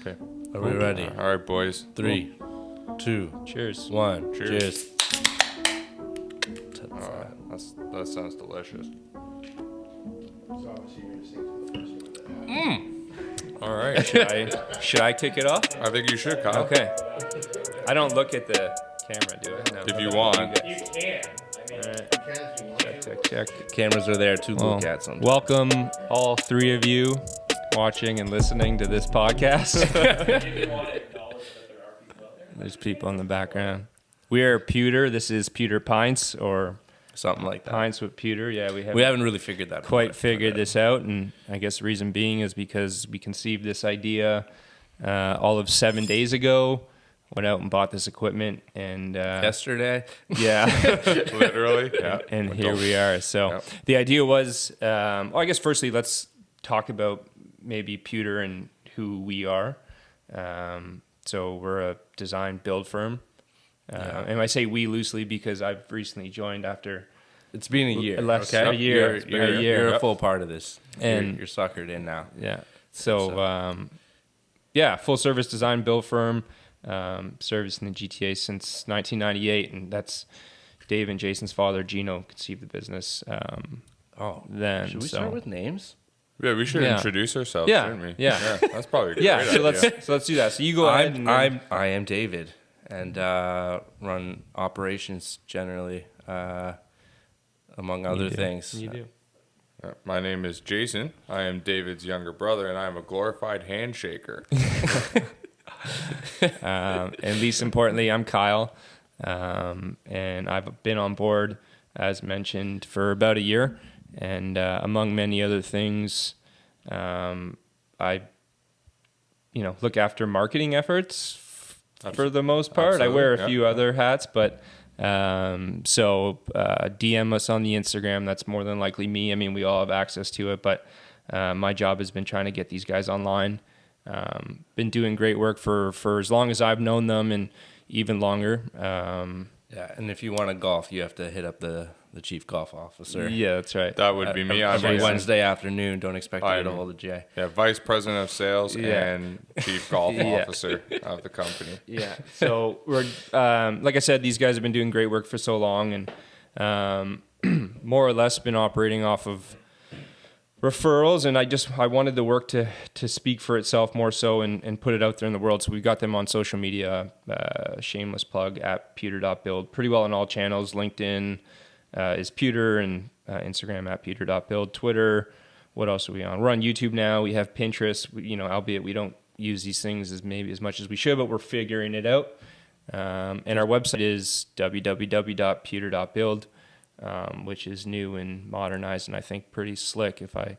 Okay. Are we ready? All right, boys. 3, 2, Cheers. 1. Cheers. To That sounds delicious. All right. Should I kick it off? I think you should, Kyle. Okay. I don't look at the camera, do I? No. If you want. You can. I mean, Check. Cameras are there to Well, look at sometimes. welcome all three of you watching and listening to this podcast. you want to acknowledge that there are people out there. There's people in the background. We are Pewter. This is PEWTER.pints or Something like that. Pints with Pewter. Yeah, we We haven't really figured that quite out. figured this out, and I guess the reason being is because we conceived this idea all of 7 days ago. Went out and bought this equipment, and Yesterday, yeah, Literally. Yeah. and here we are. So Yep. the idea was, I guess firstly, let's talk about maybe Pewter and who we are. So we're a design build firm. And I say we loosely because I've recently joined after it's been a year. Less okay? a year. It's been a year. You're a Yep. full part of this. And- you're suckered in now. Yeah. So, full service design build firm, service in the GTA since 1998, and that's Dave and Jason's father, Gino, conceived the business. Then Should we so- start with names? Yeah, we should Yeah. introduce ourselves, Yeah. shouldn't we? Yeah. That's probably a great Yeah. So idea. let's do that. So you go ahead. And I am David, and run operations generally, among other things. You do. My name is Jason. I am David's younger brother, and I am a glorified handshaker. And least importantly, I'm Kyle, and I've been on board, as mentioned, for about a year. And among many other things, I, look after marketing efforts for the most part. I wear a Absolutely, few yeah. other hats, but DM us on the Instagram. That's more than likely me. I mean, we all have access to it, but my job has been trying to get these guys online. Been doing great work for as long as I've known them and even longer. Yeah, and if you want to golf, you have to hit up the chief golf officer. Yeah, that's right. That would be me. I'm Every Jason. Wednesday afternoon. Don't expect to get a I'm- hold of Jay. Yeah, vice president of sales Yeah. and chief golf Yeah. officer of the company. Yeah. So we're like I said, these guys have been doing great work for so long, and more or less been operating off of referrals. And I wanted the work to speak for itself more so and put it out there in the world. So we got them on social media. Shameless plug at PEWTER.build. Pretty well on all channels. LinkedIn is Pewter, and Instagram at PEWTER.build. Twitter. What else are we on? We're on YouTube now. We have Pinterest. Albeit we don't use these things as much as we should, but we're figuring it out. And our website is www.pewter.build, which is new and modernized, and I think pretty slick, if I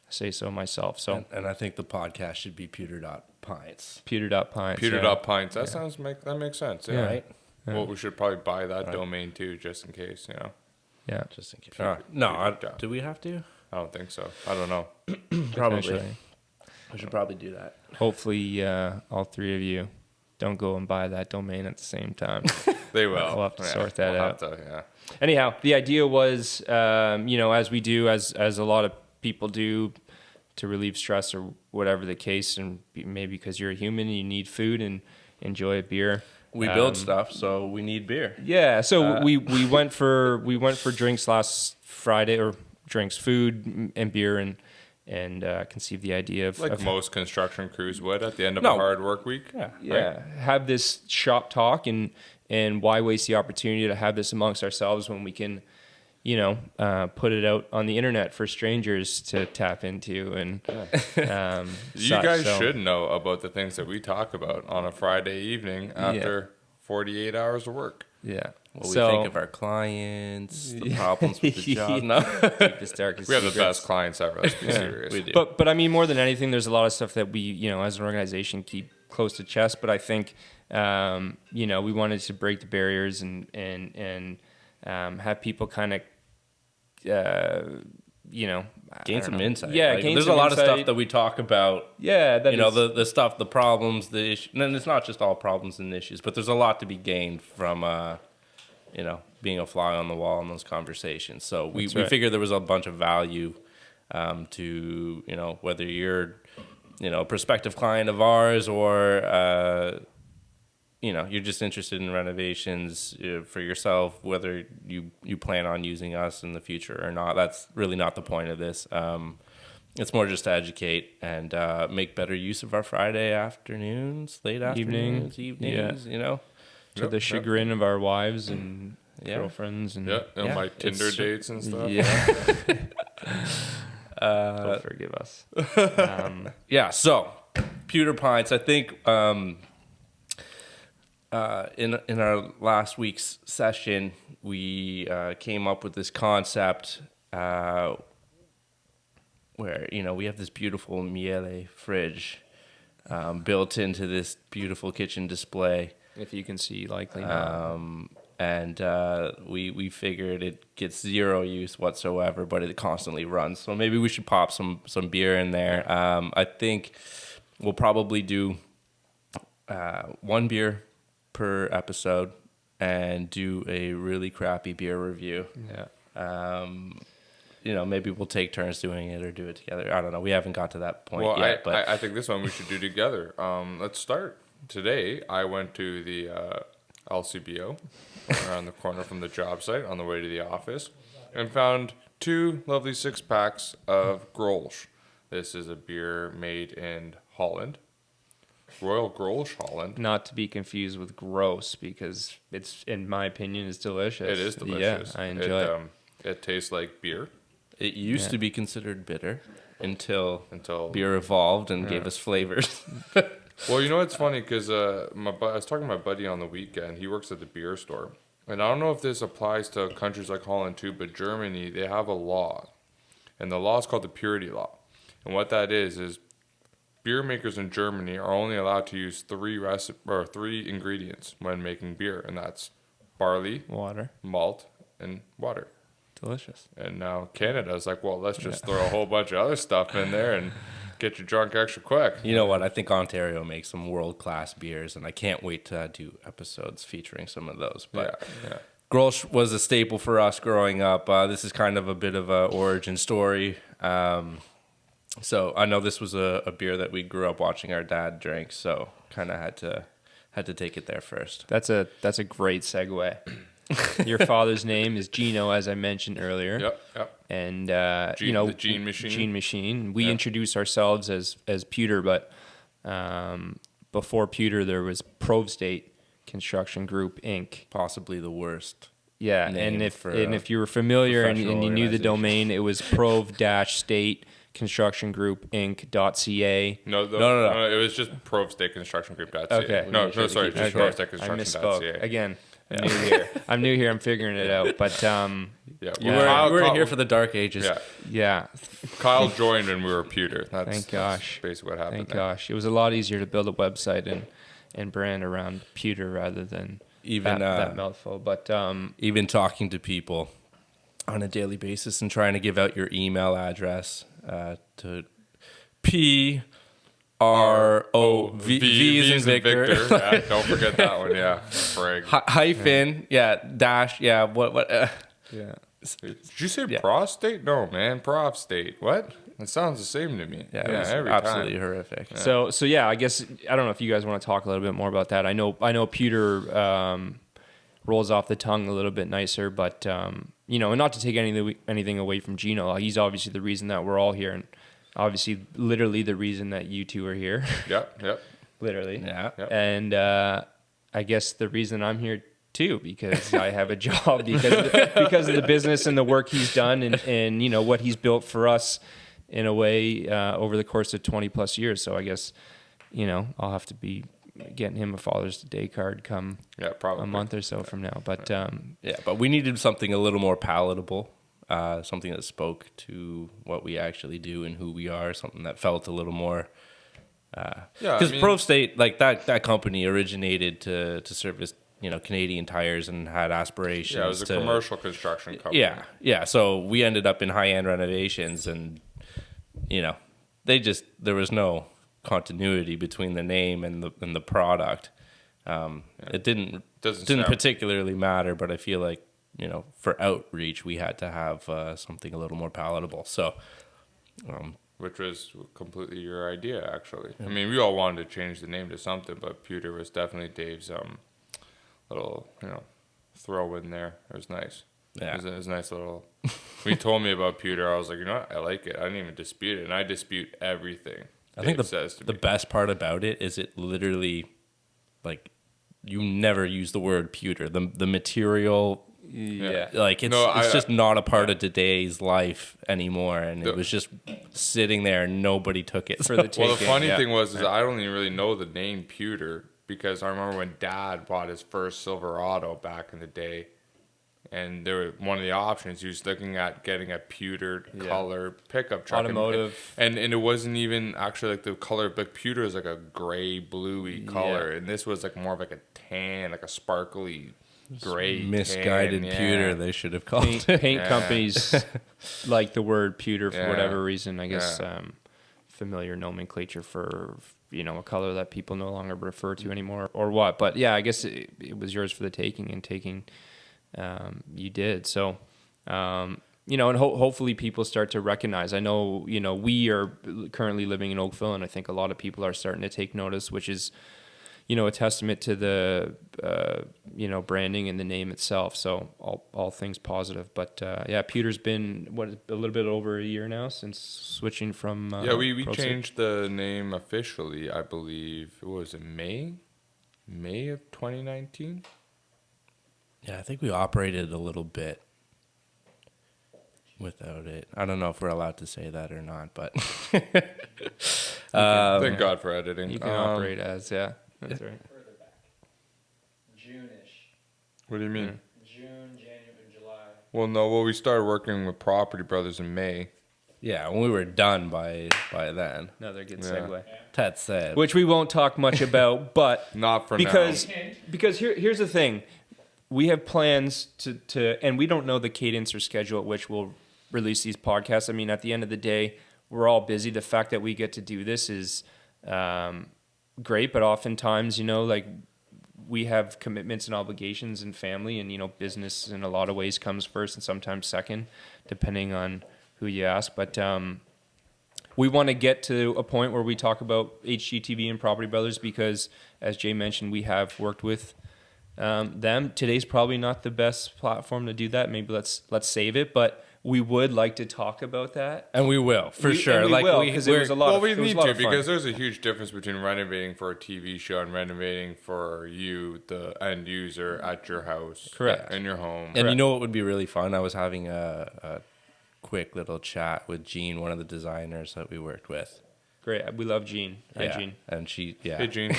say so myself. So And I think the podcast should be PEWTER.pints. PEWTER.pints. PEWTER.pints. That makes sense. Yeah. Yeah. Right? Well, we should probably buy that domain too, just in case. Yeah. Just in case. Sure. Do we have to? I don't think so. I don't know. Probably. Potentially. We should probably do that. Hopefully, all three of you don't go and buy that domain at the same time. They will. We'll have to sort that we'll out. have to, yeah. Anyhow, the idea was, as we do, as a lot of people do, to relieve stress or whatever the case, and maybe because you're a human and you need food and enjoy a beer. We build stuff, so we need beer. Yeah, so we went for drinks last Friday, or drinks, food and beer, and conceived the idea of Like most construction crews would at the end of No. a hard work week. have this shop talk and why waste the opportunity to have this amongst ourselves when we can, put it out on the internet for strangers to tap into. And You guys should know about the things that we talk about on a Friday evening after 48 hours of work. Yeah. What we think of our clients, the problems with the job. No. keep this darkest We have the secrets. best clients ever. Let's be serious. We do. But I mean, more than anything, there's a lot of stuff that we, as an organization, keep close to chest. But I think, we wanted to break the barriers and have people kind of, Gain some insight. Yeah, Like, gain there's some a lot of insight. stuff that we talk about. Yeah, that is, the stuff, the problems, the issue. And it's not just all problems and issues, but there's a lot to be gained from, being a fly on the wall in those conversations. So we That's right. figured there was a bunch of value to, whether you're a prospective client of ours, or you're just interested in renovations for yourself, whether you plan on using us in the future or not, that's really not the point of this. It's more just to educate and make better use of our Friday afternoons, late afternoons, evenings, To the chagrin of our wives and girlfriends and my Tinder dates and stuff. Yeah. Don't forgive us. So PEWTER.pints, I think in our last week's session, we came up with this concept where, we have this beautiful Miele fridge built into this beautiful kitchen display. If you can see, likely not. And we figured it gets zero use whatsoever, but it constantly runs. So maybe we should pop some beer in there. I think we'll probably do one beer per episode and do a really crappy beer review. Yeah. Maybe we'll take turns doing it or do it together. I don't know. We haven't got to that point Well, yet. But I think this one we should do together. Let's start. Today, I went to the LCBO around the corner from the job site on the way to the office and found 2 lovely 6-packs of Grolsch. This is a beer made in Holland. Royal Grolsch, Holland. Not to be confused with gross, because it's, in my opinion, is delicious. It is delicious. Yeah, I enjoy it. It tastes like beer. it used to be considered bitter until beer evolved and gave us flavors. Well, you know what's funny? Because I was talking to my buddy on the weekend. He works at the beer store. And I don't know if this applies to countries like Holland too, but Germany, they have a law. And the law is called the purity law. And what that is beer makers in Germany are only allowed to use three ingredients when making beer. And that's barley, Water. malt, and water. Delicious. And now Canada's like, well, let's just throw a whole bunch of other stuff in there and get you drunk extra quick. You know what? I think Ontario makes some world-class beers, and I can't wait to do episodes featuring some of those. But Yeah. Grolsch was a staple for us growing up. This is kind of a bit of an origin story. So I know this was a beer that we grew up watching our dad drink, so kind of had to take it there first. That's a great segue. Your father's name is Gino, as I mentioned earlier. Yep. And the Gene Machine. Gene Machine. We introduce ourselves as Pewter, but before Pewter, there was PEWTER Construction Group Inc. Possibly the worst. Yeah, name and for if you were familiar and you professional knew the organization. domain, it was Prov-State Construction Group Inc.ca. No. It was just PEWTER.ca. Okay. No, just I PEWTER.ca. misspoke again. I'm new here. I'm figuring it out. But You were here for the dark ages. yeah. Kyle joined when we were Pewter. Thank gosh. That's basically what happened. Thank there. gosh. It was a lot easier to build a website and brand around Pewter rather than Even that mouthful. But even talking to people on a daily basis and trying to give out your email address to V is in Victor. Yeah, don't forget that one. Yeah, Frig. Hyphen, dash, what? yeah. Did you say prostate? No, man, Prov-State. What? It sounds the same to me. Yeah, it was every absolutely time. horrific. So yeah, I guess I don't know if you guys want to talk a little bit more about that. I know Pewter rolls off the tongue a little bit nicer, but and not to take anything away from Gino. He's obviously the reason that we're all here, and obviously, literally the reason that you two are here. Yep. Literally. Yeah. Yep. And I guess the reason I'm here too, because I have a job because of the business and the work he's done and what he's built for us in a way over the course of 20 plus years. So I guess I'll have to be getting him a Father's Day card come probably a month or so from now. But but we needed something a little more palatable. Something that spoke to what we actually do and who we are, something that felt a little more. Because PEWTER, like that company originated to service Canadian tires and had aspirations. Yeah, it was a commercial construction company. Yeah. So we ended up in high-end renovations, and there was no continuity between the name and the product. It didn't particularly matter, but I feel like for outreach we had to have something a little more palatable. So which was completely your idea, actually. I mean, we all wanted to change the name to something, but Pewter was definitely Dave's little, throw in there. It was nice. Yeah. It was a nice little. When he told me about Pewter, I was like, you know what? I like it. I didn't even dispute it, and I dispute everything. I think Dave says to the me. best part about it is it literally, like, you never use the word pewter. The material, Yeah. like, it's just not a part of today's life anymore, and it was just sitting there and nobody took it. For the Well, the taking, funny yeah. thing was, is I don't even really know the name Pewter because I remember when Dad bought his first Silverado back in the day, and there were one of the options he was looking at getting a pewtered color pickup truck, Automotive. and it wasn't even actually like the color. Like pewter is like a gray bluey color, and this was like more of like a tan, like a sparkly gray Misguided tan, pewter, they should have called Paint, it. paint companies like the word pewter for Yeah. whatever reason. I guess Yeah. familiar nomenclature for a color that people no longer refer to anymore, or what. But yeah, I guess it was yours for the taking, and taking you did. So and hopefully people start to recognize. I know we are currently living in Oakville, and I think a lot of people are starting to take notice, which is a testament to the branding and the name itself. So all things positive. But Pewter's been a little bit over a year now since switching from we Pro Set. changed the name officially. I believe it was in May of 2019. Yeah, I think we operated a little bit without it. I don't know if we're allowed to say that or not, but Thank God for editing. You can operate as that's right. Further back. June-ish. What do you mean? June, January, July. Well, we started working with Property Brothers in May. yeah, when we were done by then. Another good Yeah. segue. That said, Which we won't talk much about, but Not for because now. here's the thing, we have plans to and we don't know the cadence or schedule at which we'll release these podcasts. I mean, at the end of the day, we're all busy. The fact that we get to do this is great, but oftentimes, like we have commitments and obligations and family, and business in a lot of ways comes first and sometimes second, depending on who you ask. But we want to get to a point where we talk about HGTV and Property Brothers because, as Jay mentioned, we have worked with them. Today's probably not the best platform to do that. Maybe let's save it, but we would like to talk about that. and we will for sure. And we will, because it was a lot Well, of we it was need a lot to of fun. because there's a huge difference between renovating for a TV show and renovating for you, the end user, at your house, Correct. in your home. And you know what would be really fun? I was having a quick little chat with Jean, one of the designers that we worked with. Great. We love Gene. Hi, Yeah. Gene. And she, Hey, Gene.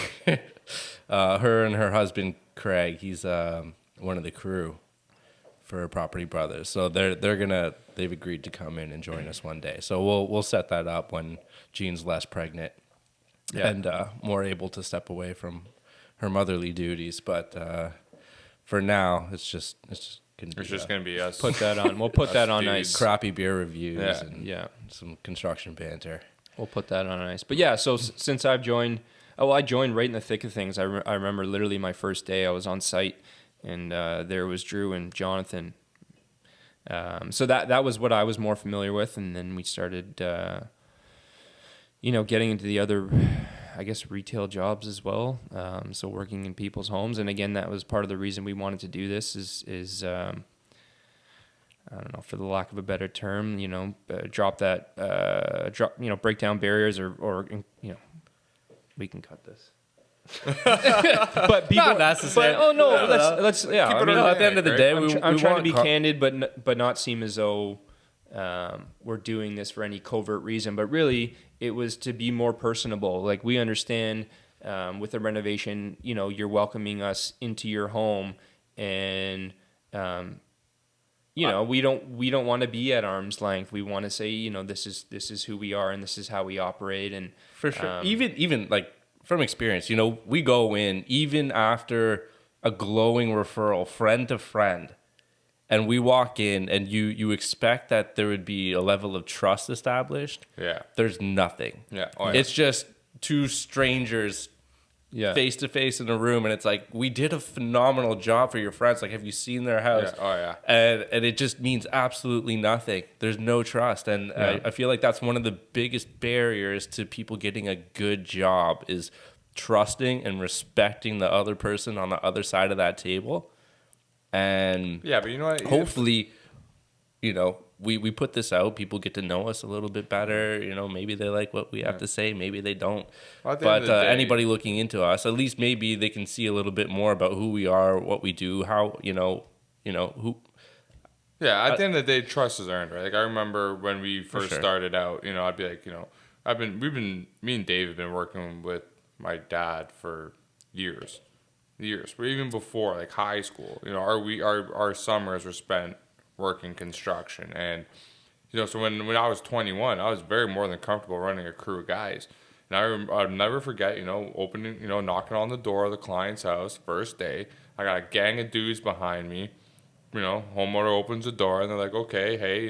her and her husband Craig, he's one of the crew for Property Brothers. So they've agreed to come in and join us one day. So we'll set that up when Jean's less pregnant and more able to step away from her motherly duties. But for now, it's just Gonna be us. Put that on. We'll put that on dudes. ice. crappy beer reviews Yeah. and Yeah. some construction banter. We'll put that on ice. But yeah, so since I've joined, I joined right in the thick of things. I remember literally my first day I was on site, and there was Drew and Jonathan. So that was what I was more familiar with, and then we started, getting into the other, I guess, retail jobs as well. So working in people's homes, and again, that was part of the reason we wanted to do this. Is I don't know, for the lack of a better term, break down barriers, or we can cut this. But people, Not necessary. But, let's yeah. Keep I it mean, at the end of the day, I'm trying to be candid, but not seem as though we're doing this for any covert reason. But really, it was to be more personable. Like, we understand with the renovation, you're welcoming us into your home, and we don't want to be at arm's length. We want to say, this is who we are and this is how we operate. And For sure. Even like from experience, we go in even after a glowing referral, friend to friend, and we walk in and you expect that there would be a level of trust established. Yeah. There's nothing. Yeah. Oh, yeah. It's just two strangers face to face in a room, and it's like, we did a phenomenal job for your friends. Like, have you seen their house? Yeah. Oh yeah. And it just means absolutely nothing. There's no trust, and I feel like that's one of the biggest barriers to people getting a good job is trusting and respecting the other person on the other side of that table. And Yeah, but you know what? hopefully, we put this out, people get to know us a little bit better. Maybe they like what we have to say, maybe they don't. Well, at the end But of the day- anybody looking into us, at least maybe they can see a little bit more about who we are, what we do, how who. Yeah, at the end of the day, trust is earned, right? Like I remember when we first sure. started out, I'd be like, me and Dave have been working with my dad for years, but even before like high school, our summers were spent working construction, and so when I was 21, I was very more than comfortable running a crew of guys, and I'll never forget, opening, knocking on the door of the client's house first day. I got a gang of dudes behind me. Homeowner opens the door and they're like, okay, hey,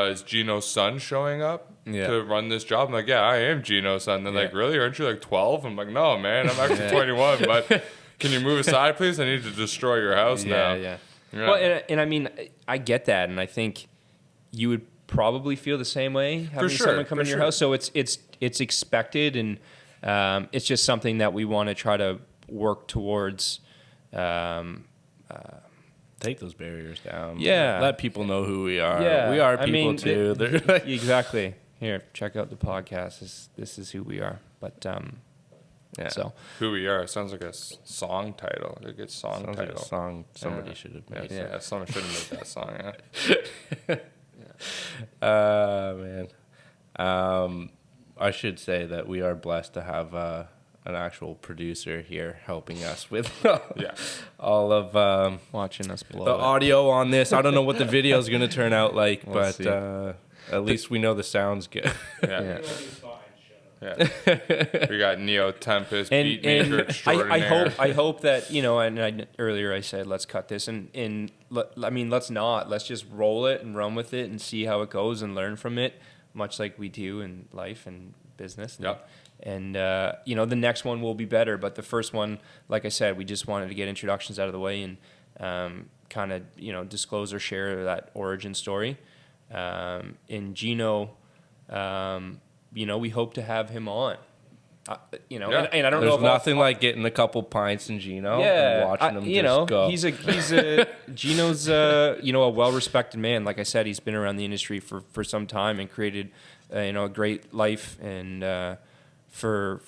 is Gino's son showing up to run this job? I'm like, yeah, I am Gino's son. They're like, really? Aren't you like 12? I'm like, no, man, I'm actually 21, but can you move aside, please? I need to destroy your house now. Yeah. Well, and I mean, I get that, and I think you would probably feel the same way having someone come in your house. So it's expected, and it's just something that we want to try to work towards. Take those barriers down. Yeah. Let people know who we are. Yeah. We are people too. They're like, Exactly. Here, check out the podcast. This is who we are. But yeah. so Who we are sounds like a song title. A good song Sounds title. like a song somebody should have made. Yeah, someone should have made that song. Yeah. Man. I should say that we are blessed to have an actual producer here helping us with all of watching us blow the it. audio on this. I don't know what the video is going to turn out like, We'll but see. at least we know the sound's good. Yeah. It'll be fine, shut up. Yeah. We got Neo Tempest, And, beat maker and extraordinaire. I hope that earlier I said let's cut this and let's just roll it and run with it and see how it goes and learn from it, much like we do in life and business. Yep. And the next one will be better, but the first one, like I said, we just wanted to get introductions out of the way and kind of disclose or share that origin story. In Gino, we hope to have him on. And I don't know There's if nothing like getting a couple pints in Gino and watching him just go. he's a Gino's a well-respected man. Like I said, he's been around the industry for some time and created a great life and for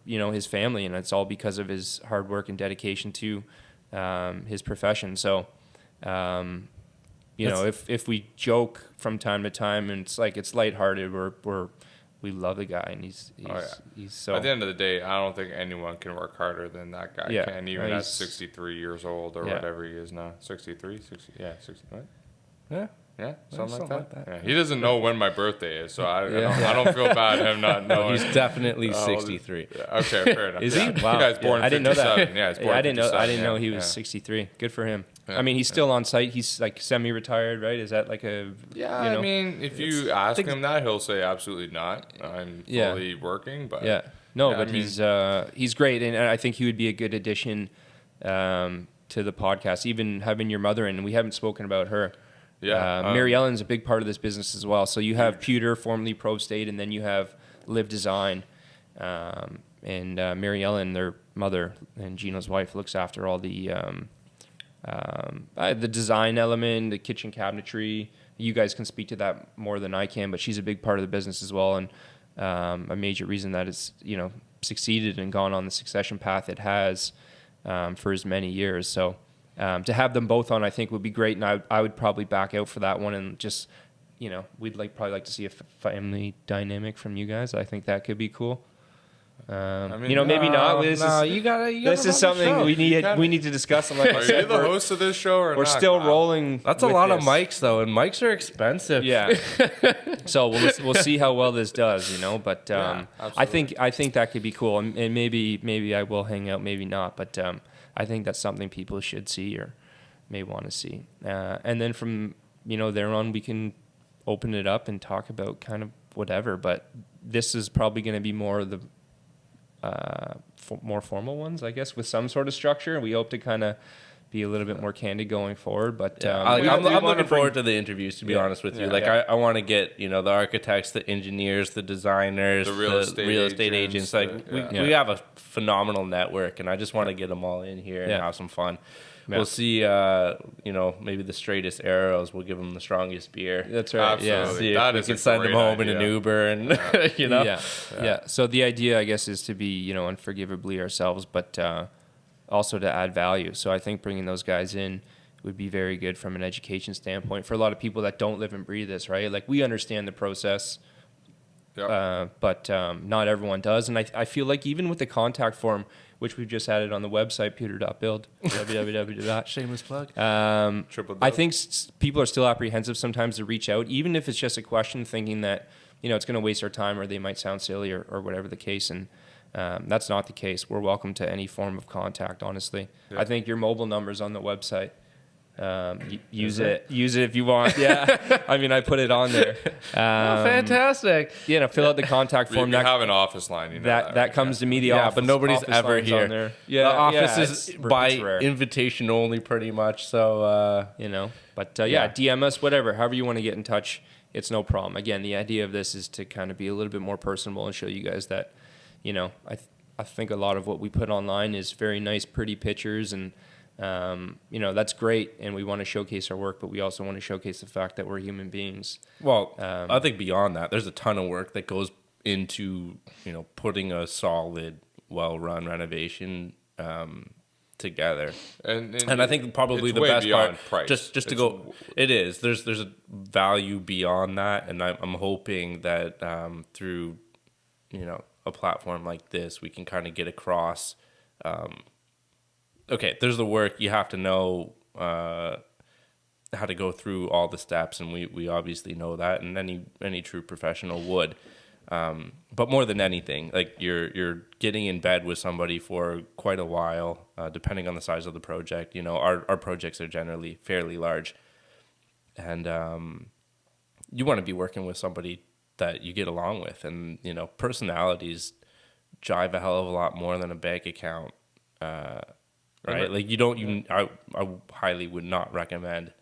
his family, and it's all because of his hard work and dedication to his profession. So if we joke from time to time and it's lighthearted, we love the guy, and he's so. At the end of the day, I don't think anyone can work harder than that guy can, even at he's 63 years old or whatever he is now. 63? 60, 60, what? Yeah. Yeah, something like that. Yeah. He doesn't know when my birthday is, so I don't feel bad him not knowing. He's definitely 63. Okay, fair enough. Is he? Yeah. Wow. You guys born I didn't know that. 57. Yeah, he's born I didn't know. 57, I didn't know he yeah. was 63. Good for him. Yeah. I mean, he's still on site. He's like semi-retired, right? Is that like a? Yeah, I mean, if you ask him that, he'll say absolutely not. I'm Yeah. fully working, but Yeah. No, Yeah, but I mean- he's great, and I think he would be a good addition to the podcast. Even having your mother in, and we haven't spoken about her. yeah, Mary Ellen's a big part of this business as well. So you have Pewter, formerly Pro State, and then you have Live Design. And Mary Ellen, their mother and Gino's wife, looks after all the design element, the kitchen cabinetry. You guys can speak to that more than I can, but she's a big part of the business as well, and a major reason that it's succeeded and gone on the succession path it has for as many years. So. To have them both on, I think, would be great, and I would probably back out for that one, and just, we'd probably like to see a family dynamic from you guys. I think that could be cool. Maybe not. This is something we need to discuss. And like I Are said, you the host of this show or we're not, still Kyle? rolling. That's a with lot this. of mics, though, and mics are expensive. Yeah. So we'll see how well this does, But I think that could be cool, and maybe I will hang out, maybe not, but. I think that's something people should see or may want to see. And then from, there on, we can open it up and talk about kind of whatever. But this is probably going to be more of the more formal ones, I guess, with some sort of structure. We hope to kind of be a little bit more candid going forward, but I'm looking forward to the interviews, to be honest with you. I want to get, the architects, the engineers, the designers, The real estate agents. agents, We have a phenomenal network, and I just want to get them all in here and have some fun. We'll see, maybe the straightest arrows. We'll give them the strongest beer. That's right. Absolutely. Yeah. See That if is we a can send them great home in idea. an Uber, and Yeah. So the idea, I guess, is to be, unforgivably ourselves, but also to add value. So I think bringing those guys in would be very good from an education standpoint for a lot of people that don't live and breathe this, right? Like, we understand the process, but not everyone does. And I feel like even with the contact form, which we've just added on the website, PEWTER.build, www. shameless plug. I think people are still apprehensive sometimes to reach out, even if it's just a question, thinking that, it's going to waste our time or they might sound silly or whatever the case. And that's not the case. We're welcome to any form of contact, honestly. Yeah. I think your mobile number's on the website. Use it if you want. Yeah. I mean, I put it on there. Fantastic. Fill out the contact We form. have an office line, That comes to me, the office. But nobody's office ever line's on here. there. The office is it's by rare. invitation only, pretty much. So, But DM us, whatever, however you want to get in touch. It's no problem. Again, the idea of this is to kind of be a little bit more personable and show you guys that, I think a lot of what we put online is very nice, pretty pictures, and that's great. And we want to showcase our work, but we also want to showcase the fact that we're human beings. well, I think beyond that, there's a ton of work that goes into, putting a solid, well-run renovation together. And I think probably it's the way best part, beyond price. just to go, it is. There's a value beyond that, and I'm hoping that through, a platform like this, we can kind of get across. Okay, there's the work. You have to know how to go through all the steps, and we obviously know that, and any true professional would. But more than anything, like you're getting in bed with somebody for quite a while, depending on the size of the project. Our projects are generally fairly large, and you want to be working with somebody that you get along with, and personalities jive a hell of a lot more than a bank account, right? Like I highly would not recommend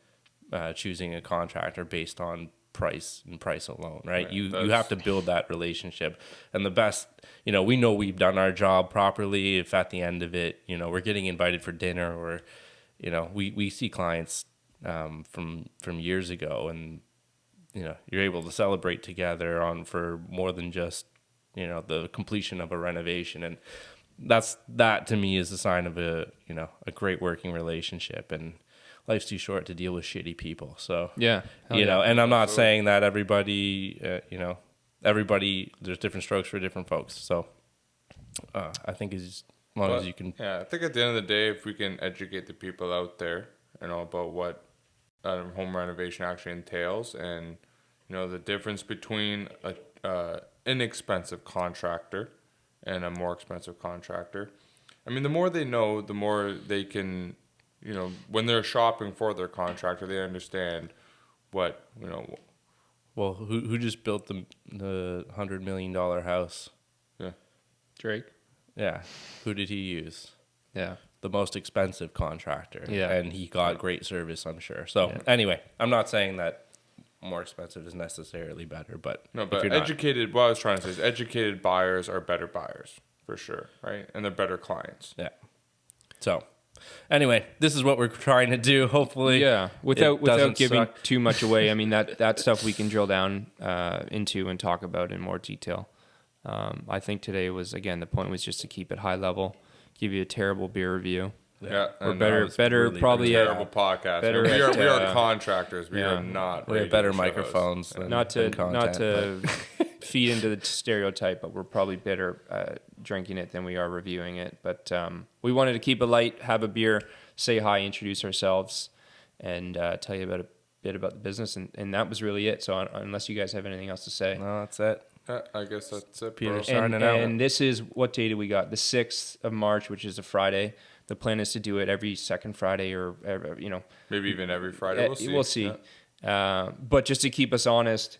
choosing a contractor based on price and price alone, right? You have to build that relationship, and the best, we know we've done our job properly if at the end of it, we're getting invited for dinner, or we see clients from years ago, and you're able to celebrate together for more than just the completion of a renovation, and that to me is a sign of a great working relationship. And life's too short to deal with shitty people. So and I'm not saying that everybody, there's different strokes for different folks. So I think as long as you can. Yeah, I think at the end of the day, if we can educate the people out there, about what home renovation actually entails, and the difference between a inexpensive contractor and a more expensive contractor. I mean, the more they know, the more they can. When they're shopping for their contractor, they understand what, Well, who just built the $100 million house? Yeah. Drake. Yeah. Who did he use? Yeah. The most expensive contractor. Yeah. And he got great service, I'm sure. So anyway, I'm not saying that more expensive is necessarily better, but No, but educated, what I was trying to say is educated buyers are better buyers, for sure, right? And they're better clients. Yeah. So anyway, this is what we're trying to do. Hopefully, without giving suck. too much away. I mean, that stuff we can drill down into and talk about in more detail. I think today was, again, the point was just to keep it high level, give you a terrible beer review. Yeah, We're and better, really probably terrible podcast. better we at, are contractors. We are not. We have radio better shows. microphones. Than, not than to content, feed into the stereotype, but we're probably better drinking it than we are reviewing it. But we wanted to keep it light, have a beer, say hi, introduce ourselves, and tell you about a bit about the business, and that was really it. So unless you guys have anything else to say, No, that's it. I guess that's it, Peter. bro. Signing out. and this is, what day do we got? The 6th of March, which is a Friday. The plan is to do it every second Friday, or Maybe even every Friday. We'll see. We'll see. Yeah. But just to keep us honest,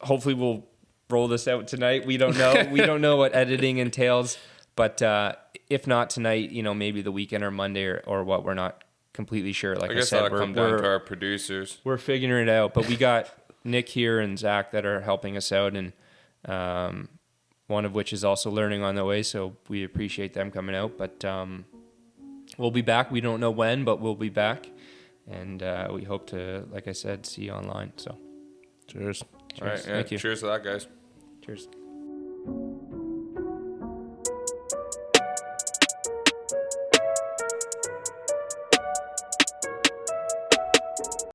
hopefully we'll roll this out tonight. We don't know. We don't know what editing entails, but if not tonight, maybe the weekend or Monday or what, we're not completely sure. Like I guess said, that'll come down to our producers. We're figuring it out, but we got Nick here and Zach that are helping us out, and one of which is also learning on the way, so we appreciate them coming out. But we'll be back. We don't know when, but we'll be back, and we hope to, like I said, see you online. So Cheers. All right, Thank you. Cheers to that, guys. Cheers.